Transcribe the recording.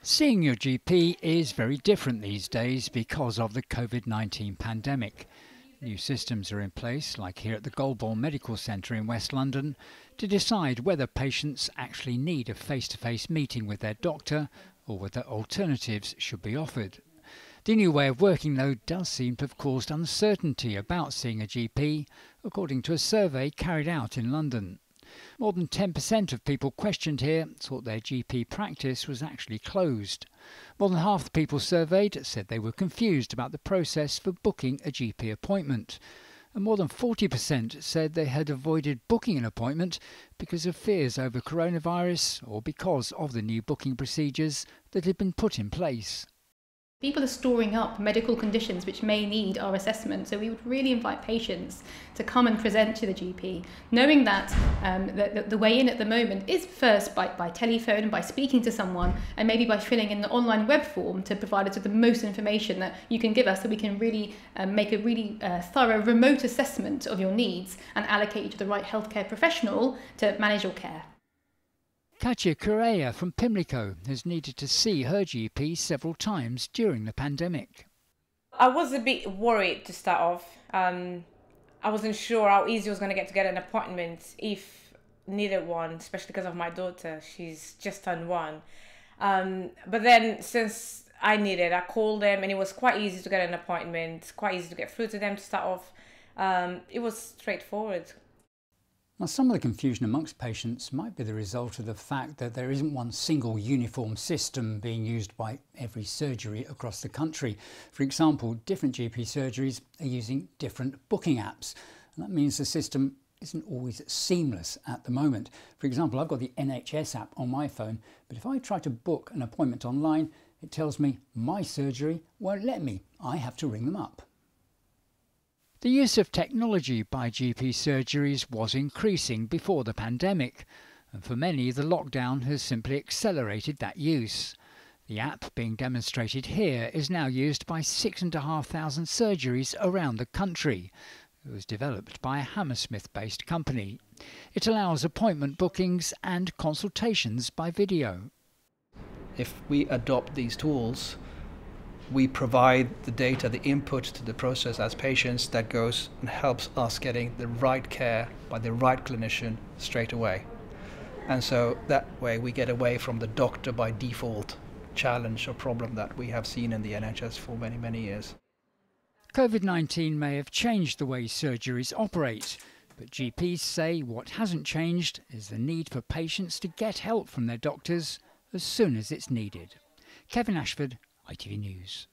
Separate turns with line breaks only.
Seeing your GP is very different these days because of the COVID-19 pandemic. New systems are in place, like here at the Goulburn Medical Centre in West London, to decide whether patients actually need a face-to-face meeting with their doctor or whether alternatives should be offered. The new way of working, though, does seem to have caused uncertainty about seeing a GP, according to a survey carried out in London. More than 10% of people questioned here thought their GP practice was actually closed. More than half the people surveyed said they were confused about the process for booking a GP appointment. And more than 40% said they had avoided booking an appointment because of fears over coronavirus or because of the new booking procedures that had been put in place.
People are storing up medical conditions which may need our assessment, so we would really invite patients to come and present to the GP, knowing that the way in at the moment is first by telephone and by speaking to someone, and maybe by filling in the online web form to provide us with the most information that you can give us, so we can really make a really thorough remote assessment of your needs and allocate you to the right healthcare professional to manage your care.
Katia Correa from Pimlico has needed to see her GP several times during the pandemic.
I was a bit worried to start off. I wasn't sure how easy it was going to get an appointment if needed one, especially because of my daughter. She's just turned 1. But then since I needed, I called them and it was quite easy to get an appointment, quite easy to get through to them to start off. It was straightforward.
Now, some of the confusion amongst patients might be the result of the fact that there isn't one single uniform system being used by every surgery across the country. For example, different GP surgeries are using different booking apps, and that means the system isn't always seamless at the moment. For example, I've got the NHS app on my phone, but if I try to book an appointment online, it tells me my surgery won't let me. I have to ring them up. The use of technology by GP surgeries was increasing before the pandemic, and for many the lockdown has simply accelerated that use. The app being demonstrated here is now used by 6,500 surgeries around the country. It was developed by a Hammersmith-based company. It allows appointment bookings and consultations by video.
If we adopt these tools, we provide the data, the input to the process as patients that goes and helps us getting the right care by the right clinician straight away. And so that way we get away from the doctor by default challenge or problem that we have seen in the NHS for many, many years.
COVID-19 may have changed the way surgeries operate, but GPs say what hasn't changed is the need for patients to get help from their doctors as soon as it's needed. Kevin Ashford, ITV News.